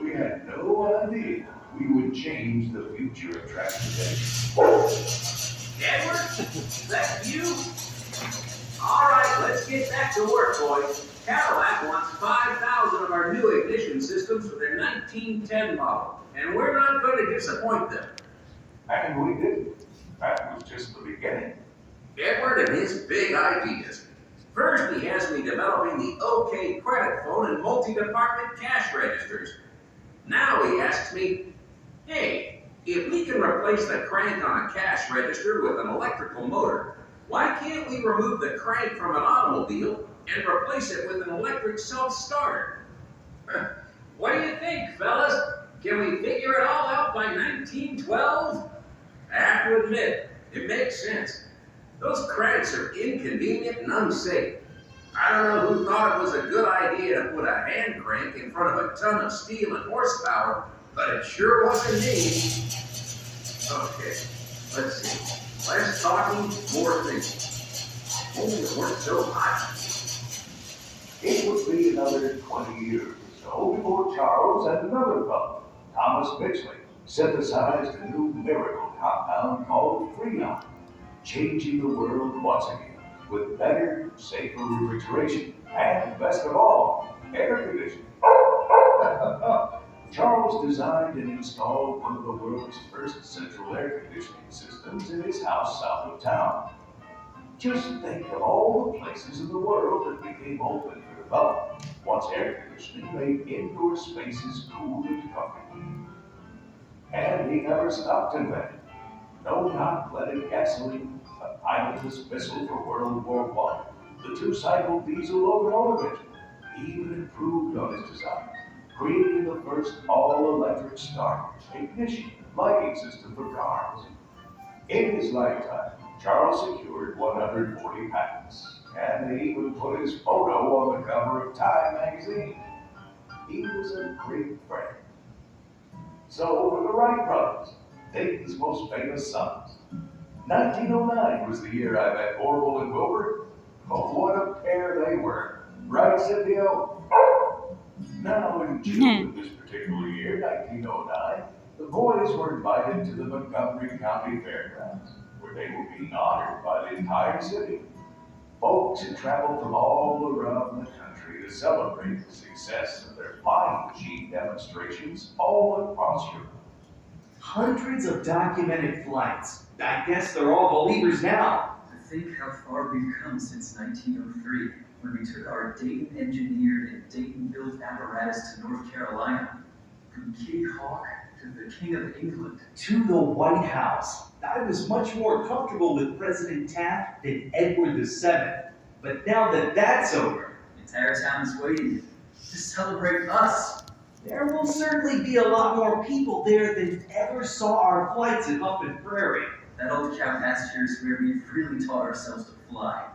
We had no idea we would change the future of transportation. Edward, is that you? All right, let's get back to work, boys. Cadillac wants 5,000 of our new ignition systems for their 1910 model, and we're not going to disappoint them. And we didn't. That was just the beginning. Edward and his big ideas. First, he has me developing the OK credit phone and multi-department cash registers. Now he asks me, hey, if we can replace the crank on a cash register with an electrical motor, why can't we remove the crank from an automobile and replace it with an electric self-starter? What do you think, fellas? Can we figure it all out by 1912? I have to admit, it makes sense. Those cranks are inconvenient and unsafe. I don't know who thought it was a good idea to put a hand crank in front of a ton of steel and horsepower, but it sure wasn't me. Okay, let's see. Less talking, more thinking. Only it weren't so hot. It would be another 20 years or so before Charles and another fellow, Thomas Bixley, synthesized a new miracle compound called freon, changing the world once again with better, safer refrigeration and, best of all, air conditioning. Charles designed and installed one of the world's first central air conditioning systems in his house south of town. Just think of all the places in the world that became open for development once air conditioning made indoor spaces cool and comfortable. And he never stopped inventing. No hot-blooded gasoline, a pilotless missile for World War I, the two-cycle diesel locomotive engine. He even improved on his designs, creating the first all-electric starter, ignition, lighting system for cars. In his lifetime, Charles secured 140 patents, and they even put his photo on the cover of Time magazine. He was a great friend. So were the Wright brothers, Dayton's most famous sons. 1909 was the year I met Orville and Wilbur. Oh, what a pair they were. Right, Scipio? Now, in June of this particular year, 1909, the boys were invited to the Montgomery County Fairgrounds, where they were being honored by the entire city. Folks had traveled from all around the country to celebrate the success of their flying machine demonstrations all across Europe. Hundreds of documented flights. I guess they're all believers now. To think how far we've come since 1903, when we took our Dayton engineered and Dayton built apparatus to North Carolina. From King Hawk to the King of England. To the White House. I was much more comfortable with President Taft than Edward VII. But now that that's over, the entire town is waiting to celebrate us. There will certainly be a lot more people there than ever saw our flights at Huffman Prairie. That old cow pasture is where we freely taught ourselves to fly.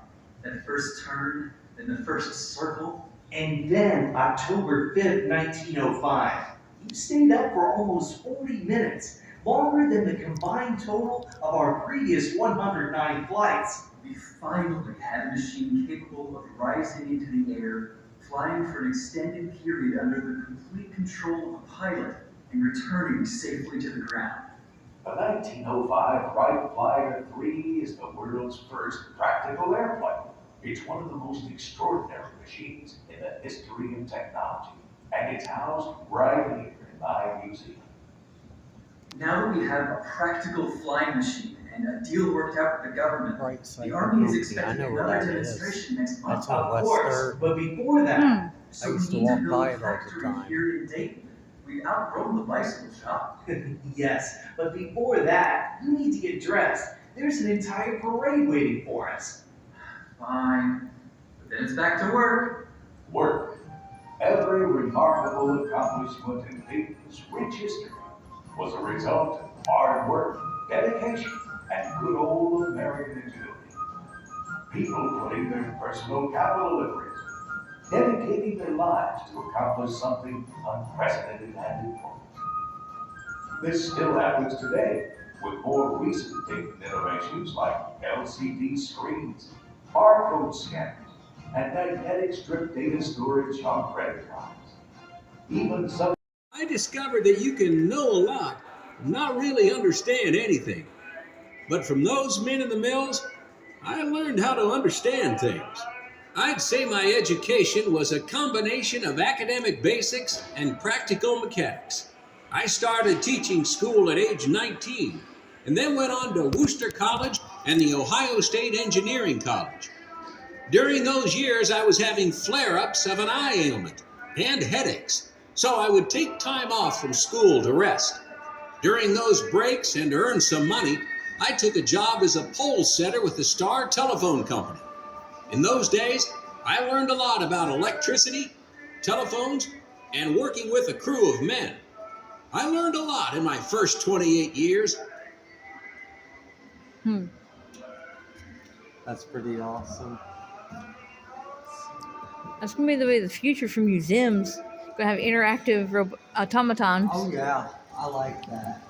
That first turn, then the first circle. And then October 5th, 1905. You stayed up for almost 40 minutes, longer than the combined total of our previous 109 flights. We finally had a machine capable of rising into the air, flying for an extended period under the complete control of a pilot, and returning safely to the ground. The 1905 Wright Flyer 3 is the world's first practical airplane. It's one of the most extraordinary machines in the history of technology, and it's housed right here in my museum. Now that we have a practical flying machine and a deal worked out with the government, Right side the Army is of the expecting I know where another that is. demonstration next month. That's on Of West course, Third. but before that, So I we used to need walk to by build a it all the factory time. here in Dayton. We've outgrown the bicycle shop. yes, but before that, you need to get dressed. There's an entire parade waiting for us. Fine. But then it's back to work. Work. Every remarkable accomplishment in Dayton's rich history was a result of hard work, dedication, and good old American ingenuity. People putting their personal capital at risk, dedicating their lives to accomplish something unprecedented and important. This still happens today with more recent Dayton innovations like LCD screens, barcode scanners, and magnetic strip data storage on credit cards. Even some I discovered that you can know a lot and not really understand anything. But from those men in the mills, I learned how to understand things. I'd say my education was a combination of academic basics and practical mechanics. I started teaching school at age 19 and then went on to Worcester College and the Ohio State Engineering College. During those years, I was having flare ups of an eye ailment and headaches, so I would take time off from school to rest. During those breaks and to earn some money, I took a job as a pole setter with the Star Telephone Company. In those days, I learned a lot about electricity, telephones, and working with a crew of men. I learned a lot in my first 28 years. That's pretty awesome. That's gonna be the way of the future for museums. Gonna have interactive automatons. Oh yeah, I like that.